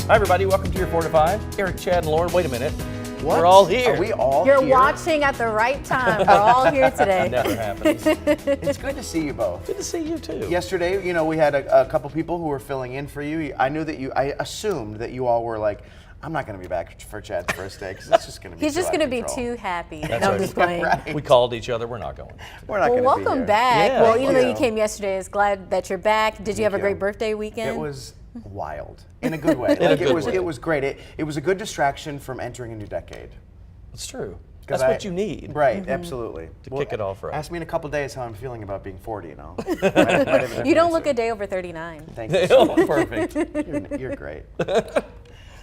Hi, everybody. Welcome to your 4 to 5. Eric, Chad, and Lauren. Wait a minute. What? We're all here. Are we all You're here? watching at the right time. We're all here today. Never happens. It's good to see you both. Good to see you, too. Yesterday, you know, we had a couple people who were filling in for you. I assumed that you all were like, I'm not going to be back for Chad's first day because it's just going to be He's just going to be too happy. That's No, I'm right. just playing. Right. We called each other. We're not going. We're not Well, going to be welcome here. back. Yeah, Well, thank even though you. you came yesterday, it's glad that you're back. Did you have a great birthday weekend? It was wild in a good way. It was great. It was a good distraction from entering a new decade. It's true. That's what you need. Right, absolutely. To kick it off right. Ask me in a couple days how I'm feeling about being 40, you know. You don't look a day over 39. Thank you so much. Perfect. You're great.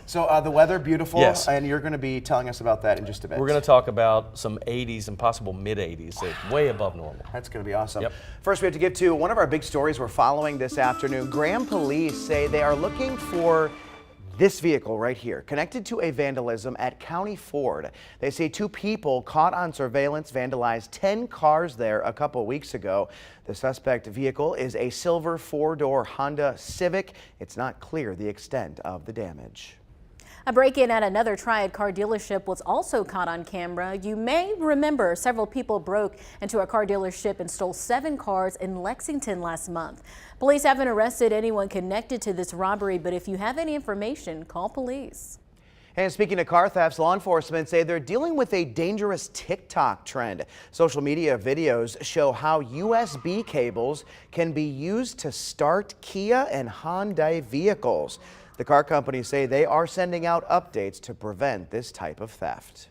So the weather, beautiful, Yes. and you're going to be telling us about that in just a bit. We're going to talk about some 80s and possible mid-80s, so way above normal. That's going to be awesome. Yep. First, we have to get to one of our big stories we're following this afternoon. Graham police say they are looking for this vehicle right here, connected to a vandalism at County Ford. They say 2 people caught on surveillance vandalized 10 cars there a couple weeks ago. The suspect vehicle is a silver 4-door Honda Civic. It's not clear the extent of the damage. A break-in at another Triad car dealership was also caught on camera. You may remember several people broke into a car dealership and stole 7 cars in Lexington last month. Police haven't arrested anyone connected to this robbery, but if you have any information, call police. And speaking of car thefts, law enforcement say they're dealing with a dangerous TikTok trend. Social media videos show how USB cables can be used to start Kia and Hyundai vehicles. The car companies say they are sending out updates to prevent this type of theft.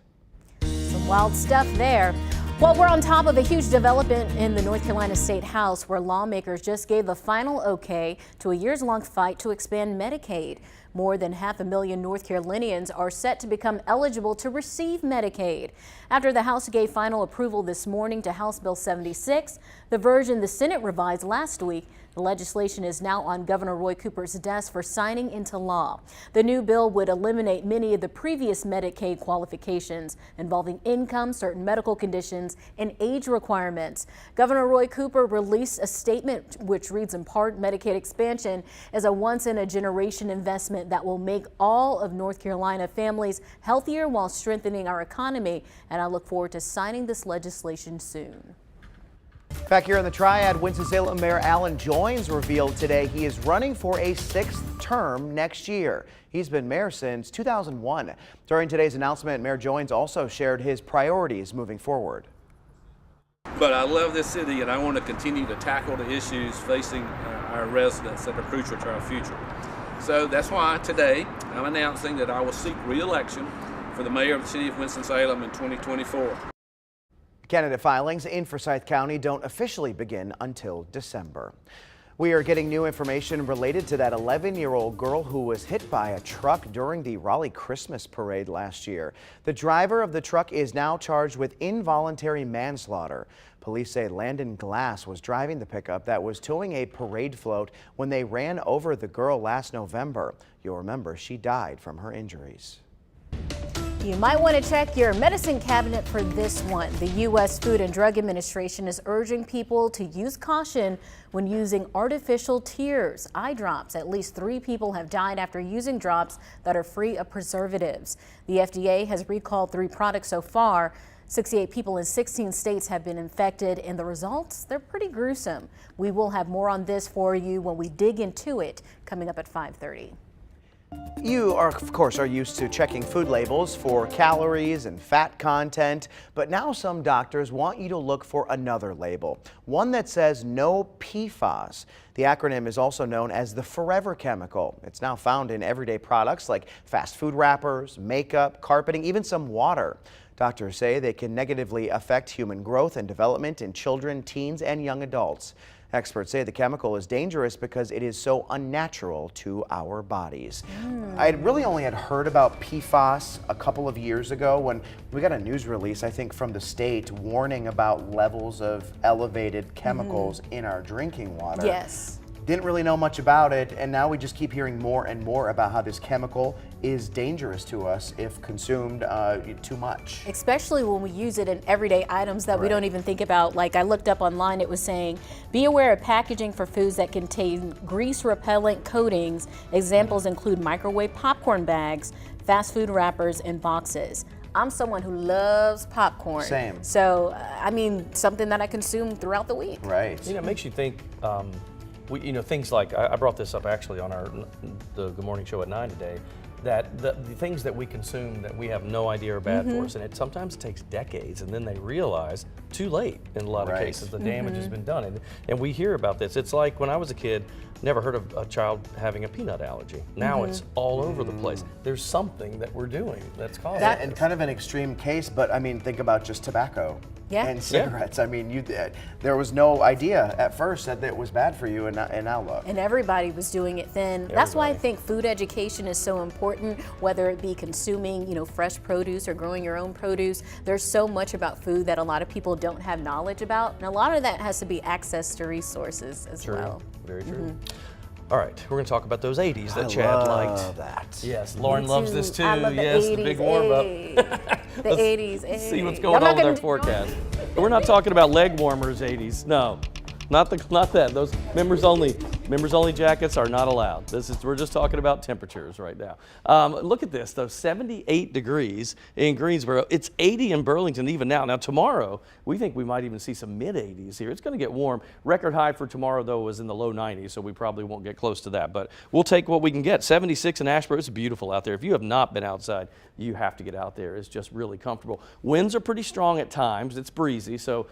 Some wild stuff there. Well, we're on top of a huge development in the North Carolina State House where lawmakers just gave the final okay to a years-long fight to expand Medicaid. More than 500,000 North Carolinians are set to become eligible to receive Medicaid. After the House gave final approval this morning to House Bill 76, the version the Senate revised last week, the legislation is now on Governor Roy Cooper's desk for signing into law. The new bill would eliminate many of the previous Medicaid qualifications involving income, certain medical conditions, and age requirements. Governor Roy Cooper released a statement which reads in part, Medicaid expansion is a once-in-a-generation investment that will make all of North Carolina families healthier while strengthening our economy, and I look forward to signing this legislation soon. Back here in the Triad, Winston-Salem Mayor Alan Joynes revealed today he is running for a 6th term next year. He's been mayor since 2001. During today's announcement, Mayor Joynes also shared his priorities moving forward. But I love this city and I want to continue to tackle the issues facing our residents that are crucial to our future. So that's why today I'm announcing that I will seek re-election for the mayor of the city of Winston-Salem in 2024. Candidate filings in Forsyth County don't officially begin until December. We are getting new information related to that 11-year-old girl who was hit by a truck during the Raleigh Christmas parade last year. The driver of the truck is now charged with involuntary manslaughter. Police say Landon Glass was driving the pickup that was towing a parade float when they ran over the girl last November. You'll remember she died from her injuries. You might want to check your medicine cabinet for this one. The U.S. Food and Drug Administration is urging people to use caution when using artificial tears, eye drops. At least 3 people have died after using drops that are free of preservatives. The FDA has recalled 3 products so far. 68 people in 16 states have been infected, and the results, they're pretty gruesome. We will have more on this for you when we dig into it, coming up at 5:30. You are, of course, are used to checking food labels for calories and fat content, but now some doctors want you to look for another label, one that says no PFAS. The acronym is also known as the forever chemical. It's now found in everyday products like fast food wrappers, makeup, carpeting, even some water. Doctors say they can negatively affect human growth and development in children, teens, and young adults. Experts say the chemical is dangerous because it is so unnatural to our bodies. I really only had heard about PFAS a couple of years ago when we got a news release, I think, from the state warning about levels of elevated chemicals in our drinking water. Yes. didn't really know much about it, and now we just keep hearing more and more about how this chemical is dangerous to us if consumed too much. Especially when we use it in everyday items that we Right. don't even think about. Like I looked up online, it was saying, be aware of packaging for foods that contain grease repellent coatings. Examples include microwave popcorn bags, fast food wrappers, and boxes. I'm someone who loves popcorn. Same. So, I mean, something that I consume throughout the week. Right. You know, it makes you think, things like, I brought this up actually on the Good Morning Show at 9 today, that the things that we consume that we have no idea are bad for us, and it sometimes takes decades, and then they realize too late in a lot of Right. cases the damage has been done. And we hear about this. It's like when I was a kid, never heard of a child having a peanut allergy. Now it's all over the place. There's something that we're doing that's causing it. And kind of an extreme case, but I mean, think about just tobacco. Yeah. And cigarettes. I mean, there was no idea at first that it was bad for you, and now look. And everybody was doing it then. That's why I Everybody. think food education is so important, whether it be consuming, fresh produce or growing your own produce. There's so much about food that a lot of people don't have knowledge about. And a lot of that has to be access to resources as True. well. Very true. All right, we're going to talk about those 80s that I Chad love liked. that. Yes, Lauren Me loves too. this too. I love the Yes, 80s, the big warm up. The 80s. Let's see what's hey. going I'm on not with our gonna do- forecast. We're not talking about leg warmers 80s. No, not that. Those members only jackets are not allowed. We're just talking about temperatures right now. Look at this though, 78 degrees in Greensboro. It's 80 in Burlington even now. Now tomorrow, we think we might even see some mid 80s here. It's going to get warm. Record high for tomorrow though was in the low 90s, so we probably won't get close to that. But we'll take what we can get. 76 in Asheboro. It's beautiful out there. If you have not been outside, you have to get out there. It's just really comfortable. Winds are pretty strong at times. It's breezy, so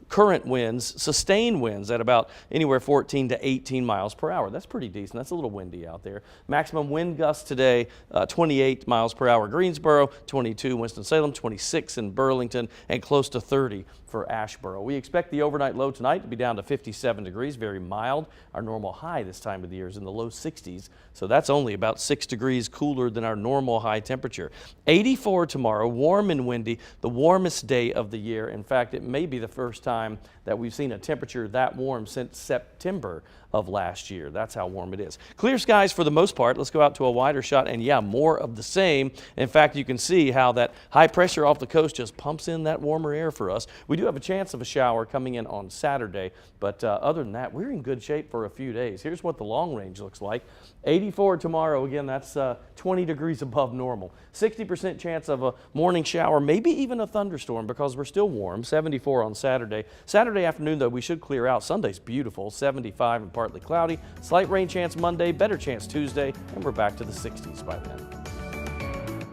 current winds, sustained winds at about anywhere 14 to 18 miles per hour. That's pretty decent. That's a little windy out there. Maximum wind gusts today, 28 miles per hour Greensboro, 22 Winston-Salem, 26 in Burlington, and close to 30 for Asheboro. We expect the overnight low tonight to be down to 57 degrees, very mild. Our normal high this time of the year is in the low 60s, so that's only about 6 degrees cooler than our normal high temperature. 84 tomorrow, warm and windy, the warmest day of the year. In fact, it may be the first time that we've seen a temperature that warm since September of last year. That's how warm it is. Clear skies for the most part. Let's go out to a wider shot, and yeah, more of the same. In fact, you can see how that high pressure off the coast just pumps in that warmer air for us. We do have a chance of a shower coming in on Saturday, but other than that, we're in good shape for a few days. Here's what the long range looks like. 84 tomorrow, again, that's 20 degrees above normal. 60% chance of a morning shower, maybe even a thunderstorm because we're still warm. 74 on Saturday. Saturday afternoon, though, we should clear out. Sunday's beautiful, 75 and partly cloudy. Slight rain chance Monday, better chance Tuesday, and we're back to the 60s by then.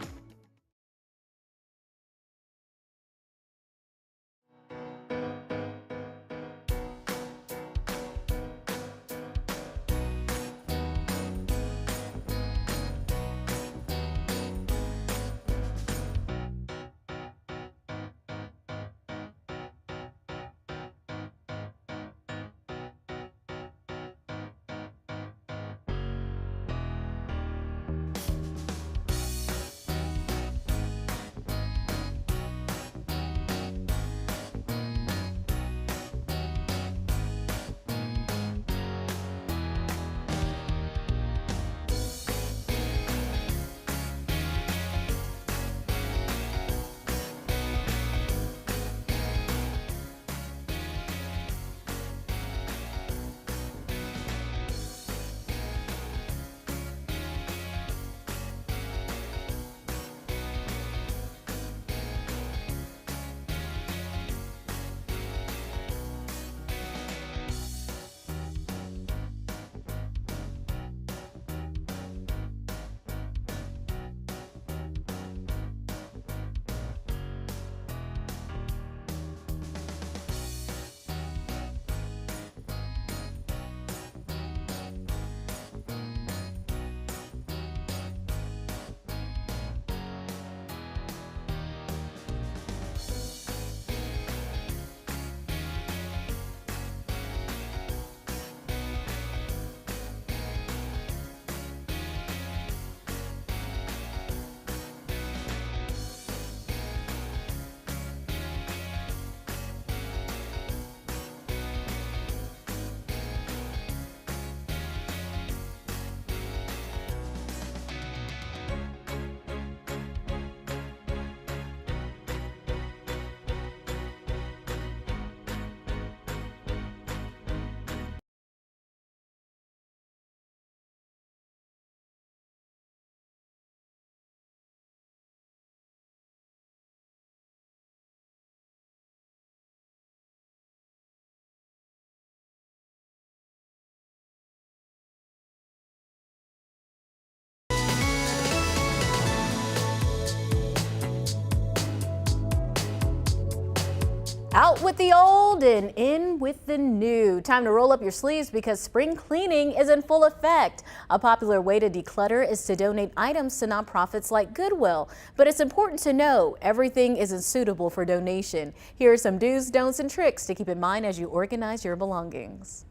Out with the old and in with the new. Time to roll up your sleeves because spring cleaning is in full effect. A popular way to declutter is to donate items to nonprofits like Goodwill. But it's important to know everything isn't suitable for donation. Here are some do's, don'ts, and tricks to keep in mind as you organize your belongings.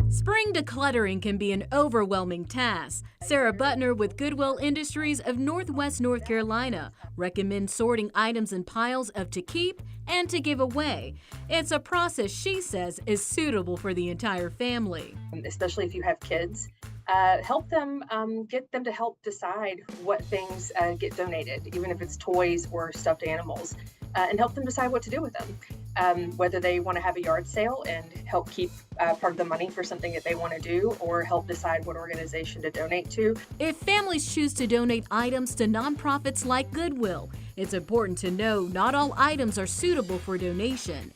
Spring decluttering can be an overwhelming task. Sarah Butner with Goodwill Industries of Northwest North Carolina recommends sorting items in piles of to keep and to give away. It's a process she says is suitable for the entire family. Especially if you have kids, help them, get them to help decide what things get donated, even if it's toys or stuffed animals, and help them decide what to do with them. Whether they want to have a yard sale and help keep part of the money for something that they want to do, or help decide what organization to donate to. If families choose to donate items to nonprofits like Goodwill, it's important to know not all items are suitable for donation.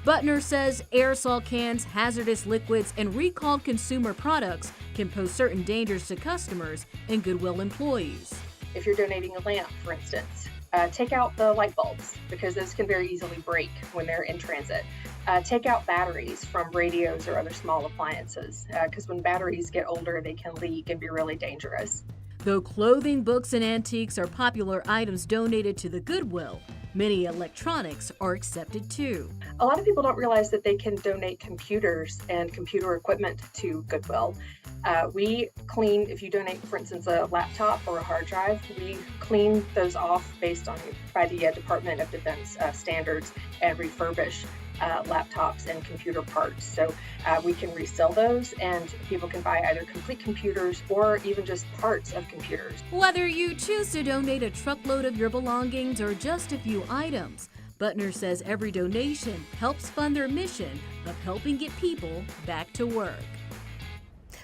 Butner says aerosol cans, hazardous liquids, and recalled consumer products can pose certain dangers to customers and Goodwill employees. If you're donating a lamp, for instance, take out the light bulbs because those can very easily break when they're in transit. Take out batteries from radios or other small appliances because when batteries get older, they can leak and be really dangerous. Though clothing, books, and antiques are popular items donated to the Goodwill, many electronics are accepted too. A lot of people don't realize that they can donate computers and computer equipment to Goodwill. We clean, if you donate, for instance, a laptop or a hard drive, we clean those off based on by the Department of Defense standards and refurbish laptops and computer parts. So we can resell those and people can buy either complete computers or even just parts of computers. Whether you choose to donate a truckload of your belongings or just a few items, Butner says every donation helps fund their mission of helping get people back to work.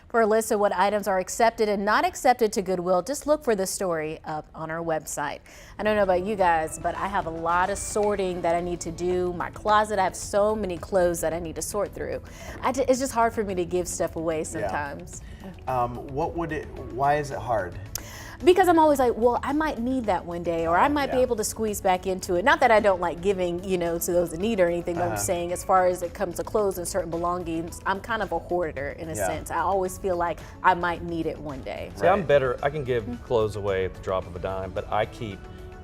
For a list of what items are accepted and not accepted to Goodwill, just look for the story up on our website. I don't know about you guys, but I have a lot of sorting that I need to do. My closet, I have so many clothes that I need to sort through. It's just hard for me to give stuff away sometimes. Yeah. Why is it hard? Because I'm always like, well, I might need that one day, or I might be able to squeeze back into it. Not that I don't like giving, to those in need or anything, but I'm saying as far as it comes to clothes and certain belongings, I'm kind of a hoarder in a sense. I always feel like I might need it one day. See, I'm better. I can give clothes away at the drop of a dime, but I keep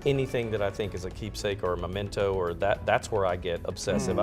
anything that I think is a keepsake or a memento, or that's where I get obsessive.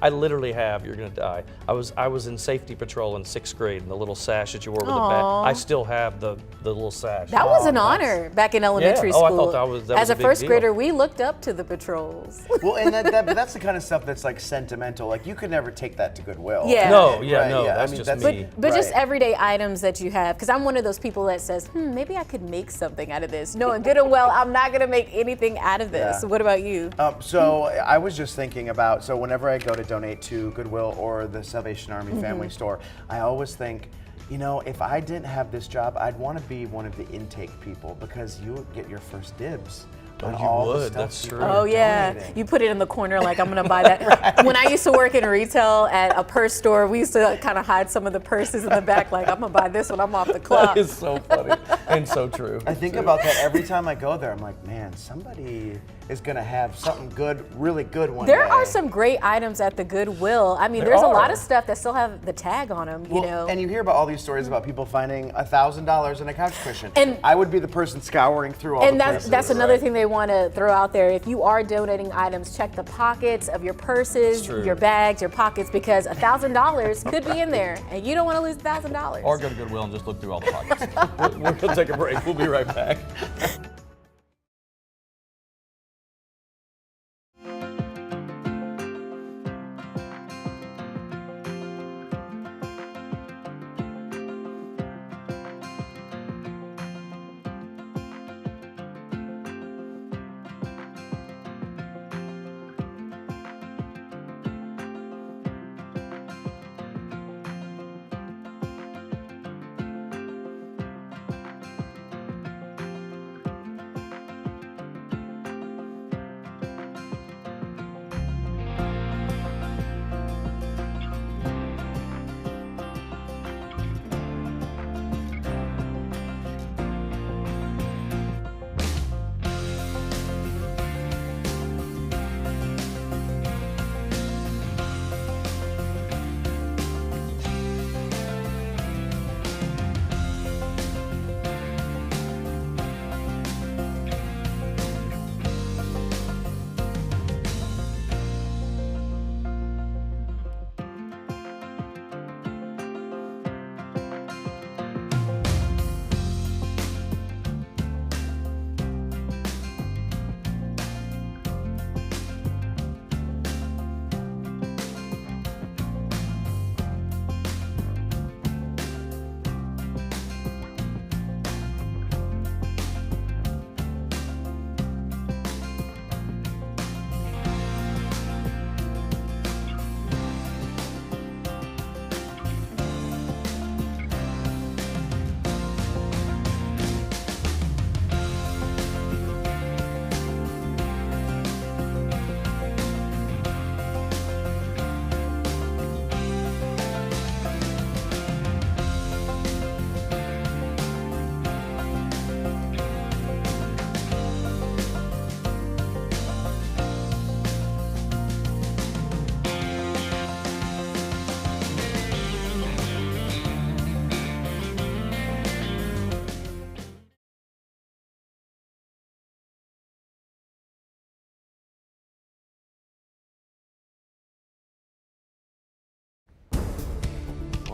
I literally have, you're gonna die. I was in safety patrol in 6th grade, and the little sash that you wore with the bat, I still have the little sash. That was an honor back in elementary school. I thought that was As a a big first deal. grader, we looked up to the patrols. Well, and but that's the kind of stuff that's like sentimental. Like you could never take that to Goodwill. Yeah. No, I that's mean, just that's- me. But just everyday items that you have, because I'm one of those people that says, maybe I could make something out of this. Knowing good and well, I'm not gonna make anything out of this. Yeah. What about you? So I was just thinking about, so whenever I go to donate to Goodwill or the Salvation Army Family Store, I always think, if I didn't have this job, I'd want to be one of the intake people because you would get your first dibs. on you all the would, stuff that's people true. are Oh yeah, donating. you put it in the corner like I'm gonna buy that. When I used to work in retail at a purse store, we used to kind of hide some of the purses in the back like I'm gonna buy this when I'm off the clock. That is so funny and so true. I think about that every time I go there. I'm like, man, somebody is gonna have something good, really good one There day. are some great items at the Goodwill. I mean, There there's a are. lot of stuff that still have the tag on them, you know. And you hear about all these stories about people finding $1,000 in a couch cushion. And- I would be the person scouring through all And the places. that's another thing they want to throw out there. If you are donating items, check the pockets of your purses, true. your bags, your pockets, because $1,000 could be in there, and you don't want to lose $1,000. Or go to Goodwill and just look through all the pockets. We're gonna take a break. We'll be right back.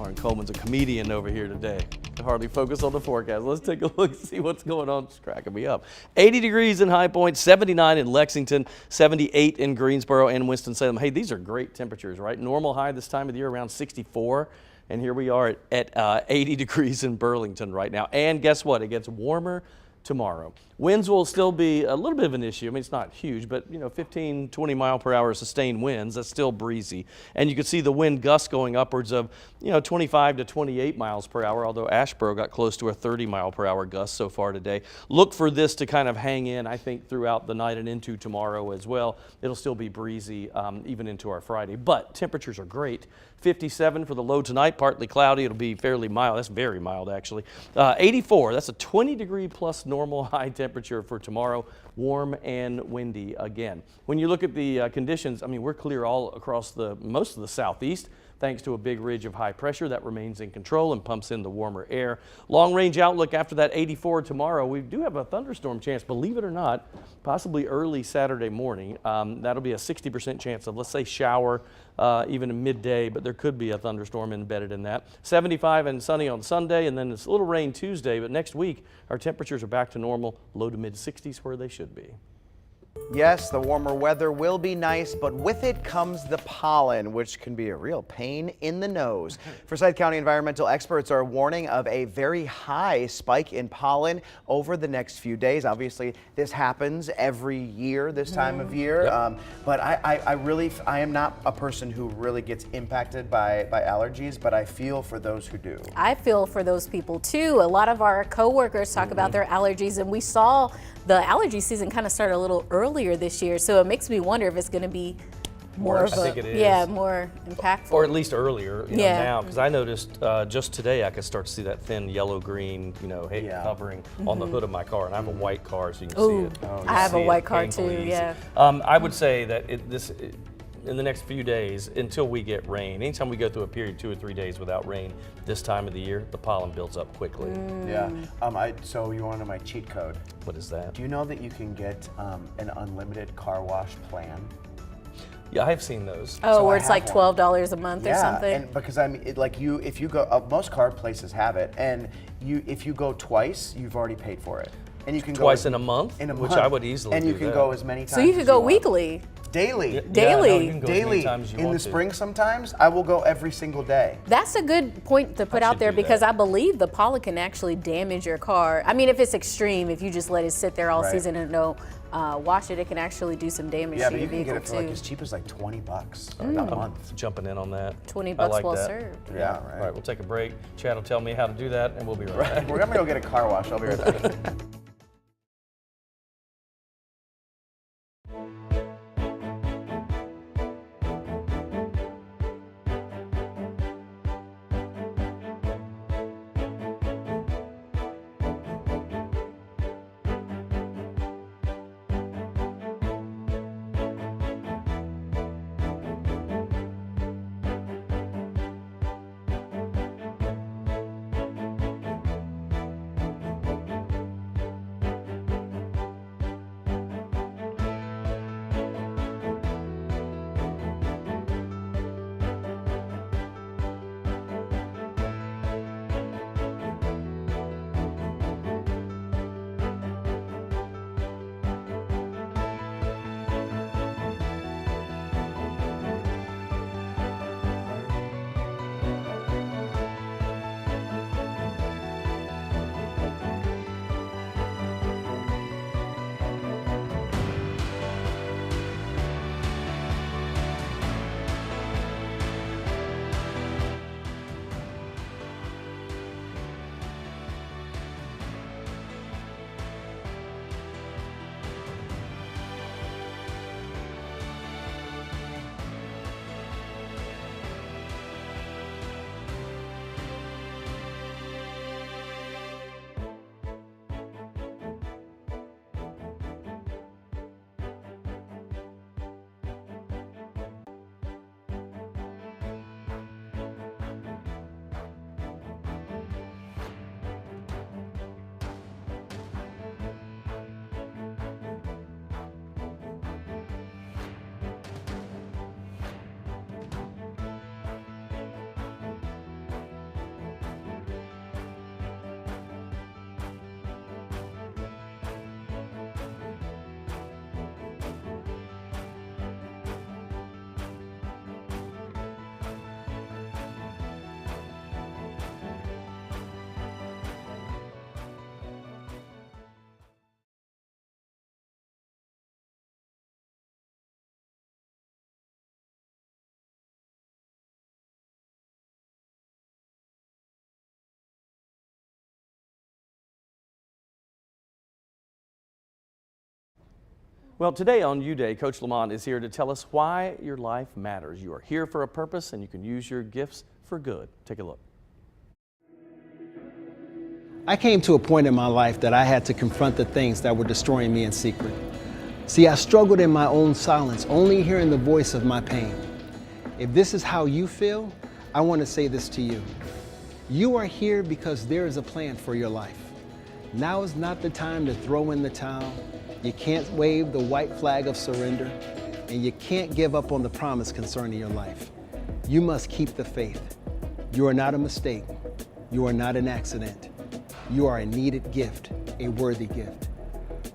Lauren Coleman's a comedian over here today. Can hardly focus on the forecast. Let's take a look and see what's going on. It's cracking me up. 80 degrees in High Point, 79 in Lexington, 78 in Greensboro and Winston-Salem. Hey, these are great temperatures, right? Normal high this time of the year around 64. And here we are at 80 degrees in Burlington right now. And guess what? It gets warmer tomorrow. Winds will still be a little bit of an issue. I mean, it's not huge, but 15, 20 mile per hour sustained winds. That's still breezy. And you can see the wind gusts going upwards of 25 to 28 miles per hour, although Asheboro got close to a 30 mile per hour gust so far today. Look for this to kind of hang in, I think, throughout the night and into tomorrow as well. It'll still be breezy even into our Friday, but temperatures are great. 57 for the low tonight, partly cloudy. It'll be fairly mild. That's very mild, actually. 84, that's a 20 degree plus normal high temperature for tomorrow. Warm and windy again. When you look at the conditions, I mean, we're clear all across most of the southeast, thanks to a big ridge of high pressure that remains in control and pumps in the warmer air. Long range outlook after that 84 tomorrow. We do have a thunderstorm chance, believe it or not, possibly early Saturday morning. That'll be a 60% chance of, let's say, shower even in midday, but there could be a thunderstorm embedded in that. 75 and sunny on Sunday, and then it's a little rain Tuesday, but next week our temperatures are back to normal, low to mid 60s where they should be. Yes, the warmer weather will be nice, but with it comes the pollen, which can be a real pain in the nose. Forsyth County environmental experts are warning of a very high spike in pollen over the next few days. Obviously, this happens every year this time of year, but I am not a person who really gets impacted by allergies, but I feel for those who do. I feel for those people too. A lot of our coworkers talk about their allergies, and we saw the allergy season kind of start a little earlier this year, so it makes me wonder if it's going to be more of I think it is. yeah, more impactful. Or at least earlier Yeah. now, because I noticed just today I could start to see that thin yellow-green, covering on the hood of my car, and I have a white car, so you can see it. I have a See it white car painfully too, easy. yeah. I would say that in the next few days, until we get rain, anytime we go through a period 2 or 3 days without rain this time of the year, the pollen builds up quickly. Yeah. So you want to know my cheat code? What is that? Do you know that you can get an unlimited car wash plan? Yeah, I've seen those. Oh, So where I it's have like one. $12 a month or something? And because if you go, most car places have it, and if you go twice, you've already paid for it. And you can Twice go in a month? In a Which month. I would easily And you do can that. go as many times. So you could as go want. weekly. Daily. Yeah, no, Daily. you can go as many Daily. times as you In the want to. spring sometimes, I will go every single day. That's a good point to put I out should there do because that. I believe the pollen can actually damage your car. I mean, if it's extreme, if you just let it sit there all Right. season and don't wash it, it can actually do some damage Yeah, to but your you can get vehicle it for like too. as cheap as like $20 a I'm month. jumping in on that. 20 I bucks like well that. served. Yeah, All right. right, we'll take a break. Chad will tell me how to do that, and we'll be right back. We're gonna go get a car wash. I'll be right back. Well, today on U Day, Coach Lamont is here to tell us why your life matters. You are here for a purpose and you can use your gifts for good. Take a look. I came to a point in my life that I had to confront the things that were destroying me in secret. See, I struggled in my own silence, only hearing the voice of my pain. If this is how you feel, I want to say this to you. You are here because there is a plan for your life. Now is not the time to throw in the towel. You can't wave the white flag of surrender, and you can't give up on the promise concerning your life. You must keep the faith. You are not a mistake. You are not an accident. You are a needed gift, a worthy gift.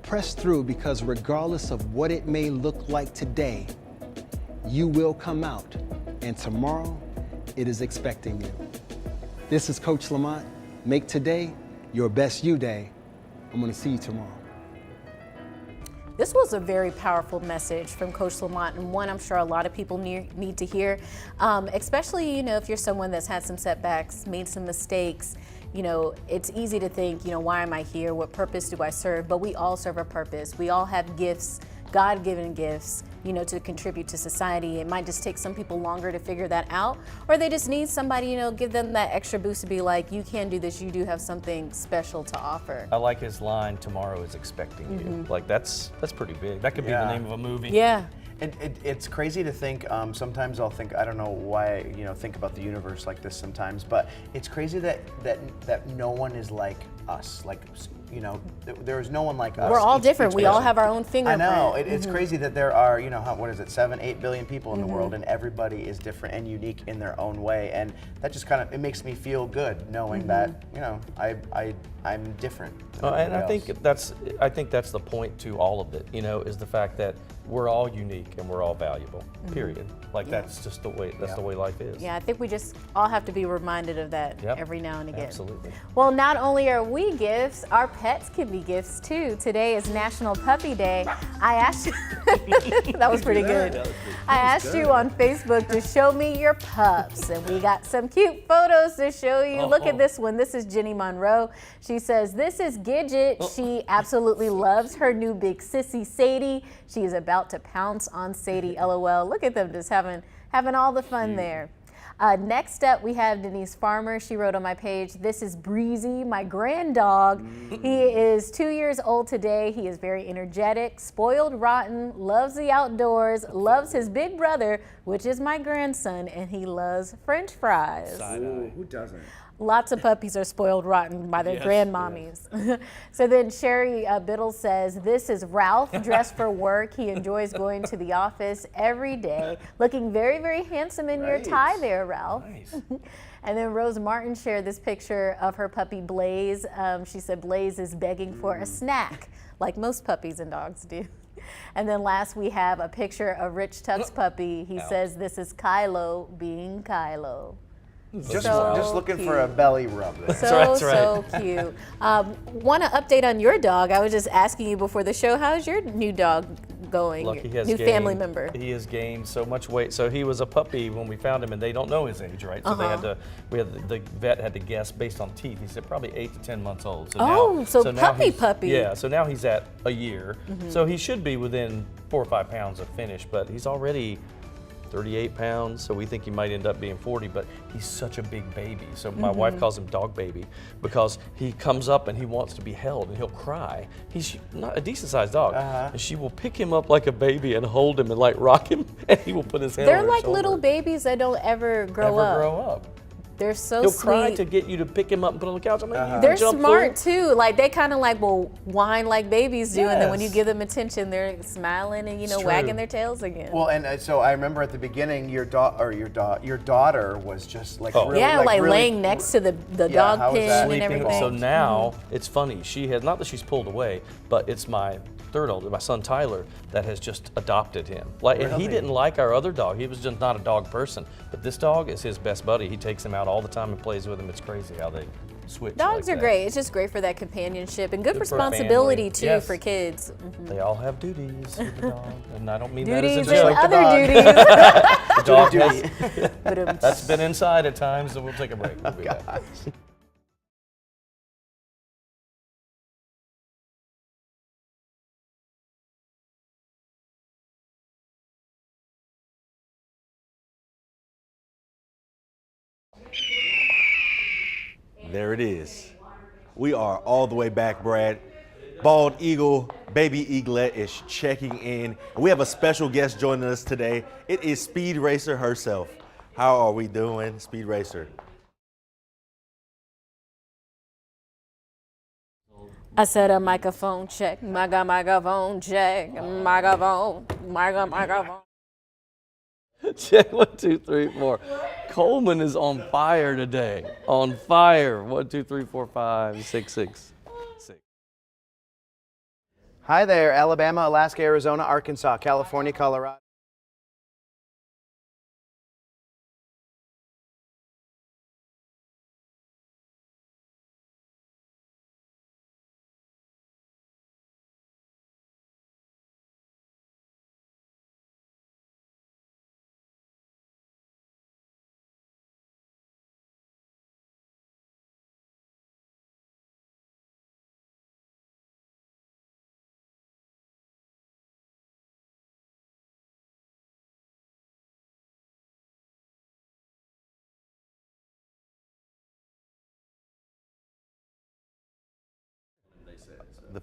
Press through, because regardless of what it may look like today, you will come out, and tomorrow it is expecting you. This is Coach Lamont. Make today your best you day. I'm going to see you tomorrow. This was a very powerful message from Coach Lamont, and one I'm sure a lot of people need to hear, especially, if you're someone that's had some setbacks, made some mistakes. It's easy to think, why am I here? What purpose do I serve? But we all serve a purpose. We all have gifts, God-given gifts, to contribute to society. It might just take some people longer to figure that out, or they just need somebody, give them that extra boost to be like, you can do this, you do have something special to offer. I like his line, tomorrow is expecting you. Like that's pretty big. That could be the name of a movie. Yeah. It's crazy to think, sometimes I'll think, I don't know why, think about the universe like this sometimes, but it's crazy that no one is like us. Like, there is no one like us. We're all different. We all have our own fingerprint. I know. It's crazy that there are, what is it, 7-8 billion people in the world, and everybody is different and unique in their own way. And that just it makes me feel good knowing that, I'm different. And I think that's the point to all of it, is the fact that we're all unique and we're all valuable, period. Like that's just the way, the way life is. Yeah, I think we just all have to be reminded of that every now and again. Absolutely. Well, not only are we gifts, our pets can be gifts too. Today is National Puppy Day. I asked you, that was pretty good. I asked you on Facebook to show me your pups, and we got some cute photos to show you. Look at this one. This is Jenny Monroe. She says, this is Gidget. She absolutely loves her new big sissy, Sadie. She is about to pounce on Sadie, LOL. Look at them just having all the fun there. Next up, we have Denise Farmer. She wrote on my page, this is Breezy, my grand dog. He is 2 years old today. He is very energetic, spoiled rotten, loves the outdoors, loves his big brother, which is my grandson, and he loves French fries. Ooh, who doesn't? Lots of puppies are spoiled rotten by their grandmommies. So then Sherry Biddle says, this is Ralph dressed for work. He enjoys going to the office every day. Looking very, very handsome in your tie there, Ralph. Nice. And then Rose Martin shared this picture of her puppy Blaze. She said Blaze is begging for a snack, like most puppies and dogs do. And then last we have a picture of Rich Tuck's puppy. He says this is Kylo being Kylo. Just looking for a belly rub there. So cute. Want to update on your dog? I was just asking you before the show, how's your new dog going? Look, he has new family member. He has gained so much weight. So he was a puppy when we found him, and they don't know his age, right? So the vet had to guess based on teeth. He said probably 8 to 10 months old. So now puppy. Yeah. So now he's at a year. So he should be within 4 or 5 pounds of finish, but he's already 38 pounds, so we think he might end up being 40, but he's such a big baby. So my wife calls him dog baby because he comes up and he wants to be held and he'll cry. He's not a decent sized dog. And she will pick him up like a baby and hold him and like rock him, and he will put his hand on They're her like shoulder. little babies that don't ever grow up. They're so He'll sweet. cry to get you to pick him up and put him on the couch. I'm like, They're smart too. Like they kind of whine like babies do, and then when you give them attention, they're smiling and wagging their tails again. Well, and so I remember at the beginning, your daughter was just like really, really laying really, next to the dog pen and everything. So now it's funny. She has not that she's pulled away, but it's my third oldest, my son Tyler, that has just adopted him. And he didn't like our other dog. He was just not a dog person. But this dog is his best buddy. He takes him out all the time and plays with him. It's crazy how they switch. Dogs are great. It's just great for that companionship and good responsibility too for kids. They all have duties with the dog, and I don't mean duties that as a joke. and other duties. The dog that's been inside at times, so we'll take a break. We'll be back. There it is. We are all the way back, Brad. Bald Eagle, baby eaglet is checking in. We have a special guest joining us today. It is Speed Racer herself. How are we doing, Speed Racer? I said a microphone check, microphone check, microphone. Check 1, 2, 3, 4. Coleman is on fire today. On fire. 1, 2, 3, 4, 5, 6, 6. Hi there, Alabama, Alaska, Arizona, Arkansas, California, Colorado. The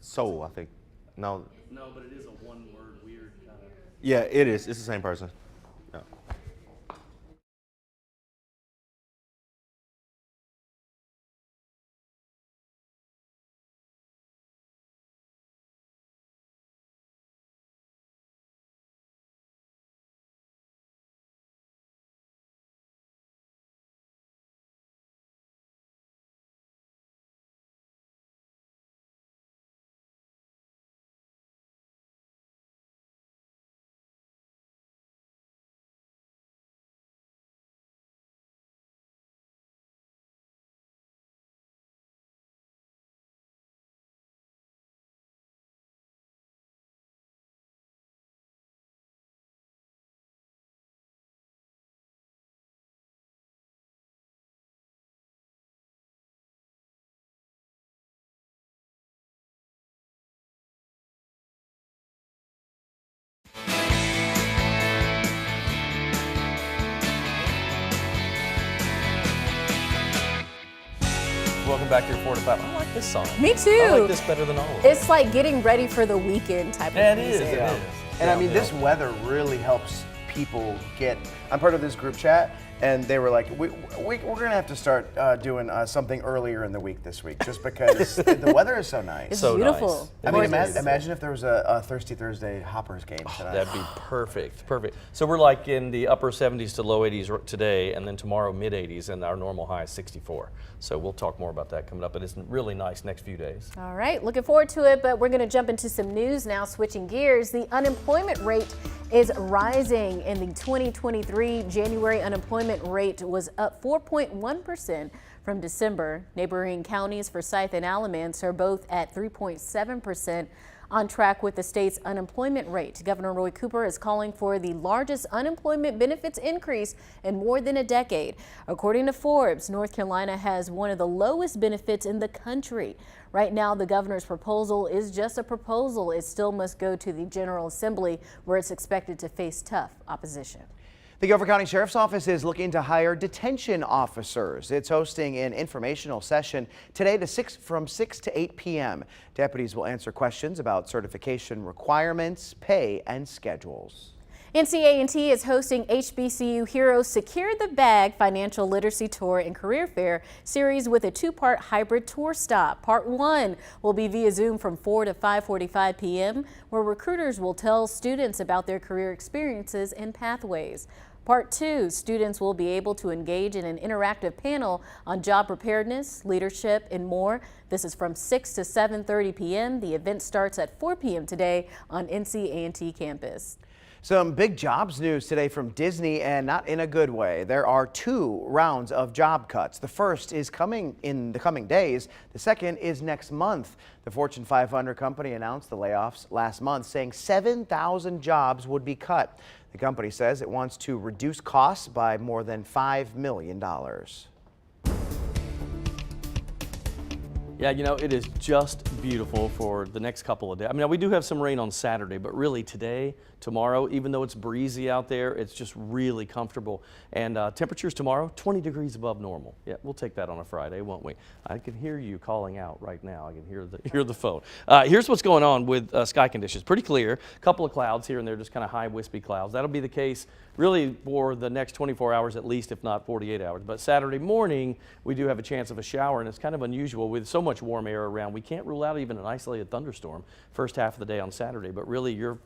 Soul, I think. No. No, but it is a one-word weird kind of. Yeah, it is. It's the same person. Yeah. Welcome back to your 4 to 5. I like this song. Me too. I like this better than all of them. It's like getting ready for the weekend type Yeah, of it is. music. It is. And I mean, this weather really helps people get. I'm part of this group chat, and they were like, we're gonna have to start doing something earlier in the week this week, just because the weather is so nice. It's So beautiful. nice. I mean, Gorgeous. imagine if there was a Thirsty Thursday Hoppers game tonight. That'd be perfect, perfect. So we're like in the upper 70s to low 80s today, and then tomorrow mid 80s, and our normal high is 64. So we'll talk more about that coming up, but it's really nice next few days. All right, looking forward to it, but we're going to jump into some news now, switching gears. The unemployment rate is rising. In the 2023 January unemployment rate was up 4.1% from December. Neighboring counties Forsyth and Alamance are both at 3.7%. On track with the state's unemployment rate. Governor Roy Cooper is calling for the largest unemployment benefits increase in more than a decade. According to Forbes, North Carolina has one of the lowest benefits in the country. Right now, the governor's proposal is just a proposal. It still must go to the General Assembly, where it's expected to face tough opposition. The Guilford County Sheriff's Office is looking to hire detention officers. It's hosting an informational session today from 6 to 8 p.m. Deputies will answer questions about certification requirements, pay, and schedules. NCA&T is hosting HBCU Heroes Secure the Bag Financial Literacy Tour and Career Fair series with a two-part hybrid tour stop. Part 1 will be via Zoom from 4 to 5:45 p.m., where recruiters will tell students about their career experiences and pathways. Part 2, students will be able to engage in an interactive panel on job preparedness, leadership, and more. This is from 6 to 7:30 p.m. The event starts at 4 p.m. today on NCA&T campus. Some big jobs news today from Disney, and not in a good way. There are 2 rounds of job cuts. The first is coming in the coming days. The second is next month. The Fortune 500 company announced the layoffs last month, saying 7,000 jobs would be cut. The company says it wants to reduce costs by more than $5 million. Yeah, you know, it is just beautiful for the next couple of days. I mean, we do have some rain on Saturday, but really today, tomorrow. Even though it's breezy out there, it's just really comfortable. And temperatures tomorrow, 20 degrees above normal. Yeah, we'll take that on a Friday, won't we? I can hear you calling out right now. I can hear the phone. Here's what's going on with sky conditions. Pretty clear. A couple of clouds here and there, just kind of high wispy clouds. That'll be the case really for the next 24 hours at least, if not 48 hours. But Saturday morning, we do have a chance of a shower, and it's kind of unusual with so much warm air around. We can't rule out even an isolated thunderstorm first half of the day on Saturday, but really your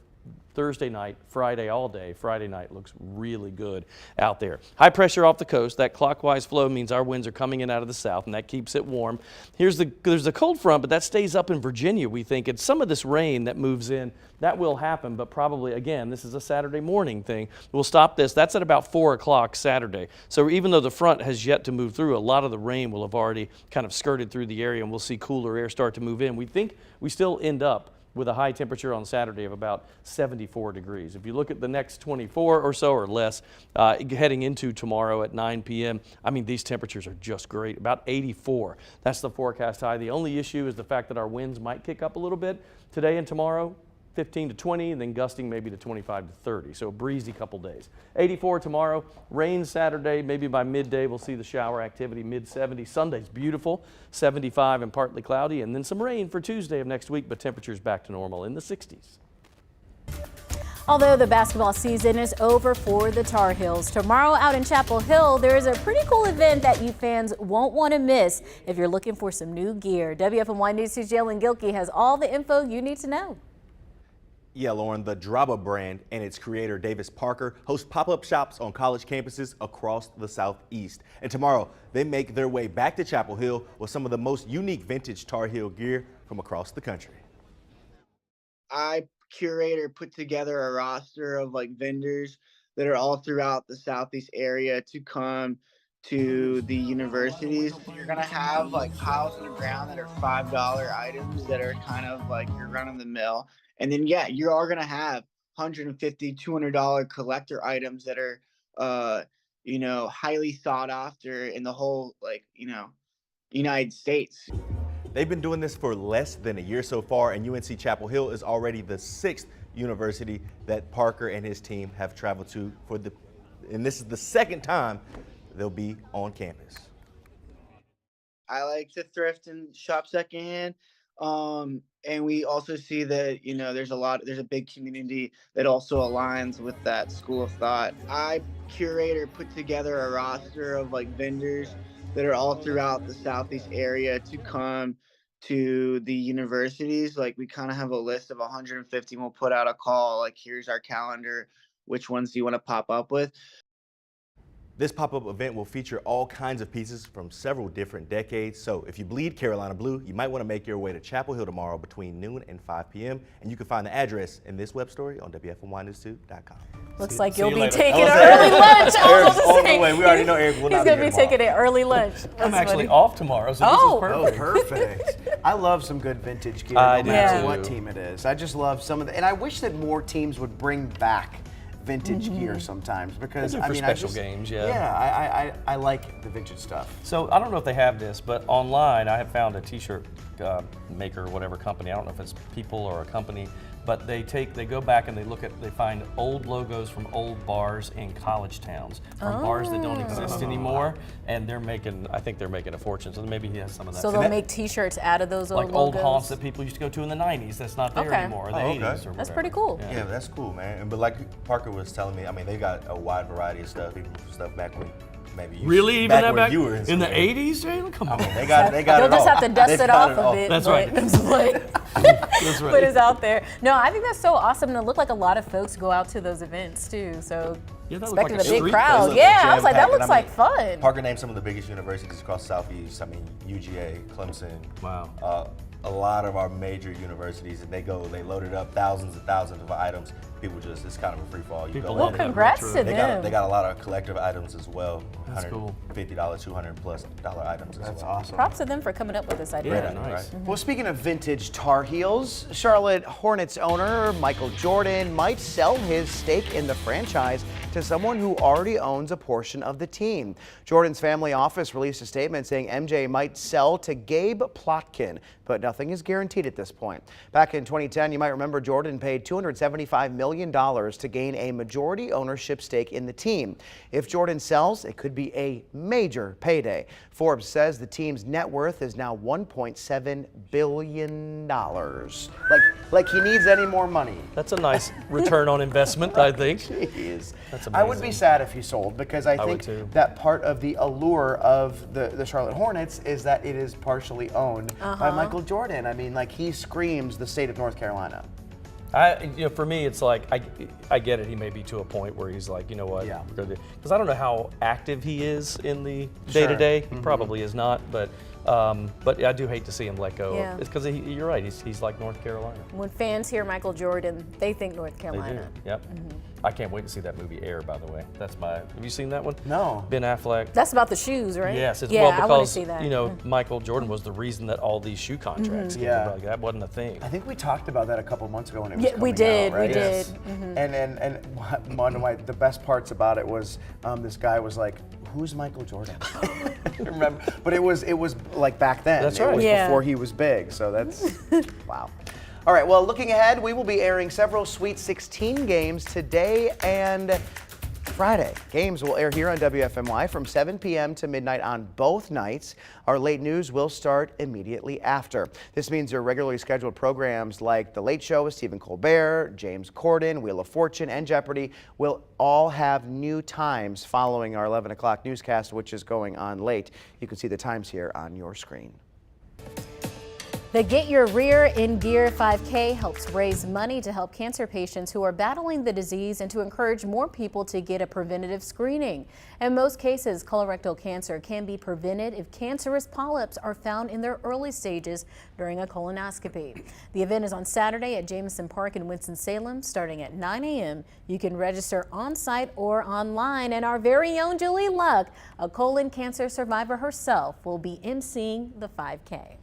Thursday night, Friday all day. Friday night looks really good out there. High pressure off the coast. That clockwise flow means our winds are coming in out of the south, and that keeps it warm. There's the cold front, but that stays up in Virginia, we think. And some of this rain that moves in, that will happen, but probably, again, this is a Saturday morning thing. We'll stop this. That's at about 4 o'clock Saturday. So even though the front has yet to move through, a lot of the rain will have already kind of skirted through the area, and we'll see cooler air start to move in. We think we still end up with a high temperature on Saturday of about 74 degrees. If you look at the next 24 or so or less, heading into tomorrow at 9 p.m., I mean, these temperatures are just great, about 84. That's the forecast high. The only issue is the fact that our winds might kick up a little bit today and tomorrow, 15 to 20, and then gusting maybe to 25 to 30. So a breezy couple days. 84 tomorrow, rain Saturday, maybe by midday we'll see the shower activity, mid-70s. Sunday's beautiful, 75 and partly cloudy, and then some rain for Tuesday of next week, but temperatures back to normal in the 60s. Although the basketball season is over for the Tar Heels, tomorrow out in Chapel Hill, there is a pretty cool event that you fans won't want to miss if you're looking for some new gear. WFMY News 2's Jalen Gilkey has all the info you need to know. Yeah, Lauren, the Draba brand and its creator, Davis Parker, host pop-up shops on college campuses across the Southeast. And tomorrow, they make their way back to Chapel Hill with some of the most unique vintage Tar Heel gear from across the country. I curate or put together a roster of vendors that are all throughout the Southeast area to come to the universities. You're gonna have piles on the ground that are $5 items that are kind of your run-of-the-mill. And then, yeah, you are going to have $150, $200 collector items that are, highly sought after in the whole, United States. They've been doing this for less than a year so far, and UNC Chapel Hill is already the 6th university that Parker and his team have traveled to and this is the 2nd time they'll be on campus. I like to thrift and shop secondhand. And we also see that, there's a big community that also aligns with that school of thought. I curate or put together a roster of vendors that are all throughout the Southeast area to come to the universities. We kind of have a list of 150 and we'll put out a call. Here's our calendar. Which ones do you want to pop up with? This pop-up event will feature all kinds of pieces from several different decades. So if you bleed Carolina blue, you might want to make your way to Chapel Hill tomorrow between noon and 5 p.m. And you can find the address in this web story on WFMYnews2.com. Looks like you'll be taking an early lunch. Eric's on the way. We already know Eric will not be here tomorrow. He's going to be taking an early lunch. I'm actually off tomorrow, so this is perfect. Perfect. I love some good vintage gear, I no matter do. what team it is. I just love some of the, and I wish that more teams would bring back vintage gear sometimes, because They do for special games, yeah. Yeah, I like the vintage stuff. So I don't know if they have this, but online I have found a t-shirt maker or whatever company. I don't know if it's people or a company, but they go back and they find old logos from old bars in college towns, from bars that don't exist anymore, and I think they're making a fortune. So maybe he has some of that. So they'll make t-shirts out of those old old logos? haunts that people used to go to in the 90s that's not there anymore, or the 80s or whatever. That's pretty cool. Yeah, that's cool, man. But like Parker was telling me, I mean, they got a wide variety of stuff, even stuff back when maybe you Really? Even that back you were in the 80s, Jalen? Come on. I mean, they got They'll it all. just have to dust They've it got off a bit. That's but right. That's right. But it's out there. No, I think that's so awesome. And it looked like a lot of folks go out to those events too. So Yeah, that looked like expecting a a big street crowd. Look, Yeah, I was like, that jam-packed. looks And like fun. Parker named some of the biggest universities across the Southeast. I mean, UGA, Clemson. Wow. A lot of our major universities, and they load it up, thousands and thousands of items. People it's kind of a free for all. You People go love in, it. Congrats to they them. got a lot of collective items as well. That's cool. $150, $200+ items as That's well. awesome. Props to them for coming up with this idea. Yeah, nice. Right? Well, speaking of vintage Tar Heels, Charlotte Hornets owner Michael Jordan might sell his stake in the franchise to someone who already owns a portion of the team. Jordan's family office released a statement saying MJ might sell to Gabe Plotkin, but nothing nothing is guaranteed at this point. Back in 2010, you might remember Jordan paid $275 million to gain a majority ownership stake in the team. If Jordan sells, it could be a major payday. Forbes says the team's net worth is now $1.7 billion. Like he needs any more money. That's a nice return on investment, I think. Jeez. That's I would be amazing. sad if he sold, because I would think too. that part of the allure of the Charlotte Hornets is that it is partially owned by Michael Jordan. I mean, like, he screams the state of North Carolina. For me, it's like, I get it. He may be to a point where he's like, you know what? Yeah. Because I don't know how active he is in the day-to-day. He probably is not, but I do hate to see him let go. Yeah. It's because you're right. He's like North Carolina. When fans hear Michael Jordan, they think North They Carolina. do. Yep. I can't wait to see that movie Air, by the way. Have you seen that one? No. Ben Affleck. That's about the shoes, right? Yes, it's yeah, well I want to because see that. Michael Jordan was the reason that all these shoe contracts came Yeah. about. That wasn't a thing. I think we talked about that a couple months ago when it was Yeah, coming we did. out, right? We did. And one of the best parts about it was this guy was like, "Who's Michael Jordan?" Remember? But it was like back then. That's It right. was Yeah. before he was big. So that's wow. All right. Well, looking ahead, we will be airing several Sweet 16 games today and Friday. Games will air here on WFMY from 7 p.m. to midnight on both nights. Our late news will start immediately after. This means your regularly scheduled programs like The Late Show with Stephen Colbert, James Corden, Wheel of Fortune, and Jeopardy will all have new times following our 11 o'clock newscast, which is going on late. You can see the times here on your screen. The Get Your Rear in Gear 5K helps raise money to help cancer patients who are battling the disease and to encourage more people to get a preventative screening. In most cases, colorectal cancer can be prevented if cancerous polyps are found in their early stages during a colonoscopy. The event is on Saturday at Jameson Park in Winston-Salem, starting at 9 a.m. You can register on-site or online, and our very own Julie Luck, a colon cancer survivor herself, will be emceeing the 5K.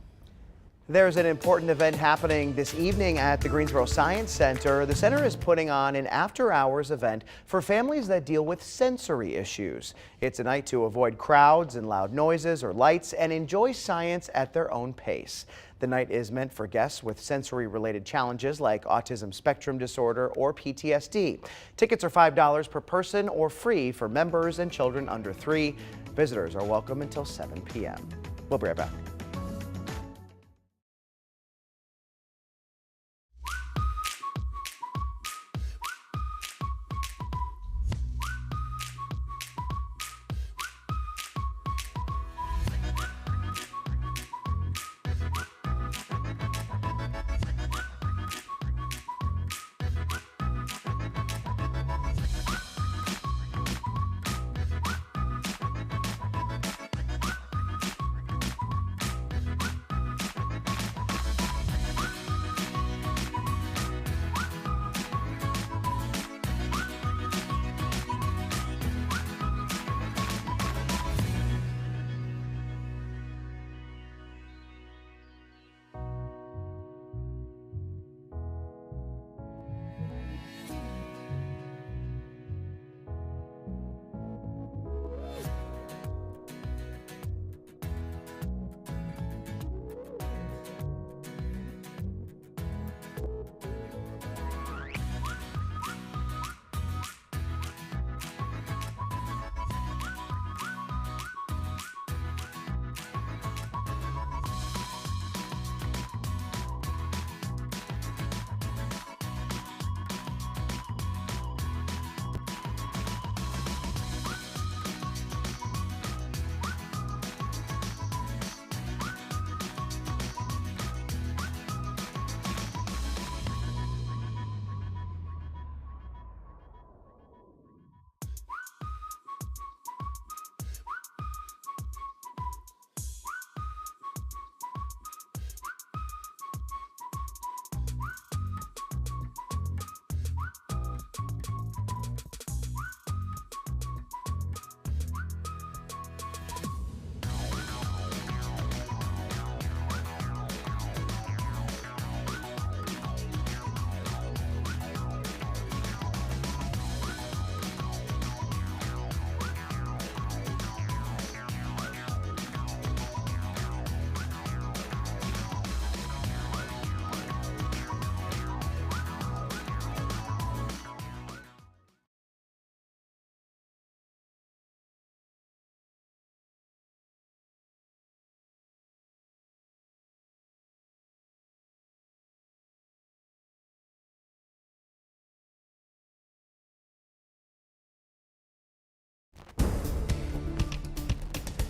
There's an important event happening this evening at the Greensboro Science Center. The center is putting on an after-hours event for families that deal with sensory issues. It's a night to avoid crowds and loud noises or lights and enjoy science at their own pace. The night is meant for guests with sensory-related challenges like autism spectrum disorder or PTSD. Tickets are $5 per person or free for members and children under 3. Visitors are welcome until 7 p.m. We'll be right back.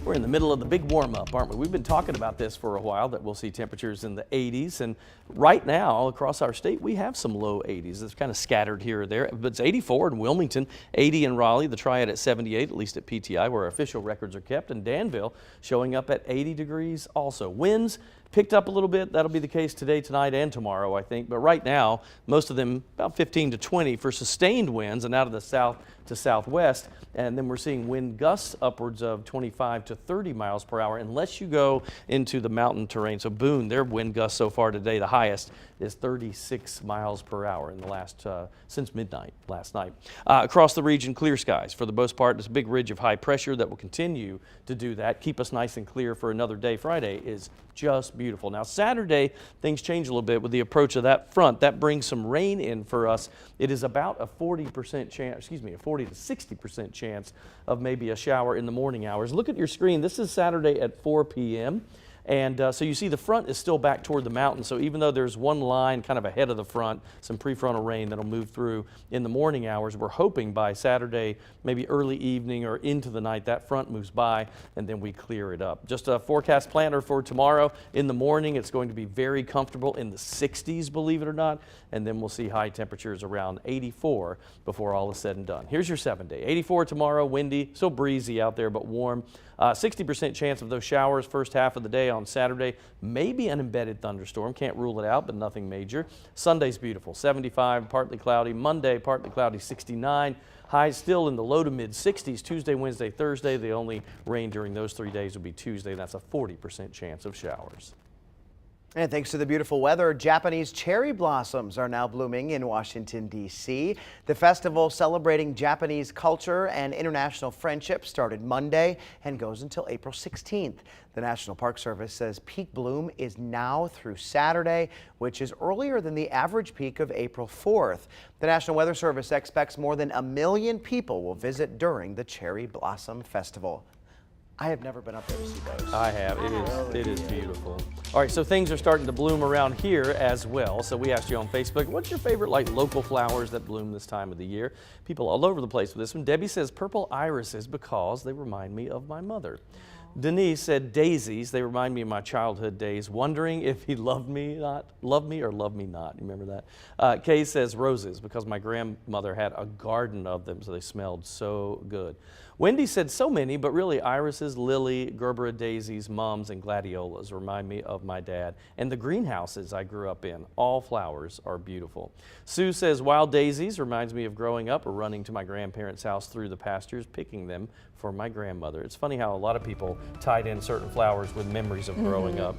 We're in the middle of the big warm up, aren't we? We've been talking about this for a while, that we'll see temperatures in the 80s. And right now, across our state, we have some low 80s. It's kind of scattered here or there. But it's 84 in Wilmington, 80 in Raleigh, the Triad at 78, at least at PTI, where official records are kept. And Danville showing up at 80 degrees also. Winds picked up a little bit. That'll be the case today, tonight, and tomorrow, I think. But right now, most of them about 15 to 20 for sustained winds and out of the south to southwest. And then we're seeing wind gusts upwards of 25 to 30 miles per hour unless you go into the mountain terrain. So Boone, their wind gusts so far today, the highest is 36 miles per hour in the last, since midnight last night. Across the region, clear skies. For the most part, this big ridge of high pressure that will continue to do that, keep us nice and clear for another day. Friday is just beautiful. Now Saturday, things change a little bit with the approach of that front. That brings some rain in for us. It is about a 40% chance, a 40 to 60% chance of maybe a shower in the morning hours. Look at your screen. This is Saturday at 4 p.m. And so you see the front is still back toward the mountain. So even though there's one line kind of ahead of the front, some prefrontal rain that'll move through in the morning hours, we're hoping by Saturday, maybe early evening or into the night, that front moves by and then we clear it up. Just a forecast planner for tomorrow. In the morning, it's going to be very comfortable in the 60s, believe it or not. And then we'll see high temperatures around 84 before all is said and done. Here's your 7-day. 84 tomorrow, windy, still breezy out there, but warm. 60% chance of those showers first half of the day on Saturday. Maybe an embedded thunderstorm. Can't rule it out, but nothing major. Sunday's beautiful. 75, partly cloudy. Monday, partly cloudy, 69. Highs still in the low to mid 60s. Tuesday, Wednesday, Thursday. The only rain during those 3 days will be Tuesday. That's a 40% chance of showers. And thanks to the beautiful weather, Japanese cherry blossoms are now blooming in Washington, D.C. The festival celebrating Japanese culture and international friendship started Monday and goes until April 16th. The National Park Service says peak bloom is now through Saturday, which is earlier than the average peak of April 4th. The National Weather Service expects more than 1 million people will visit during the Cherry Blossom Festival. I have never been up there to see those. I have. It is beautiful. All right, so things are starting to bloom around here as well. So we asked you on Facebook, what's your favorite local flowers that bloom this time of the year? People all over the place with this one. Debbie says purple irises because they remind me of my mother. Denise said daisies. They remind me of my childhood days, wondering if he loved me or loved me not. You remember that? Kay says roses because my grandmother had a garden of them, so they smelled so good. Wendy said so many, but really irises, lily, Gerbera daisies, mums, and gladiolas remind me of my dad. And the greenhouses I grew up in. All flowers are beautiful. Sue says wild daisies reminds me of growing up or running to my grandparents' house through the pastures, picking them for my grandmother. It's funny how a lot of people tied in certain flowers with memories of growing up.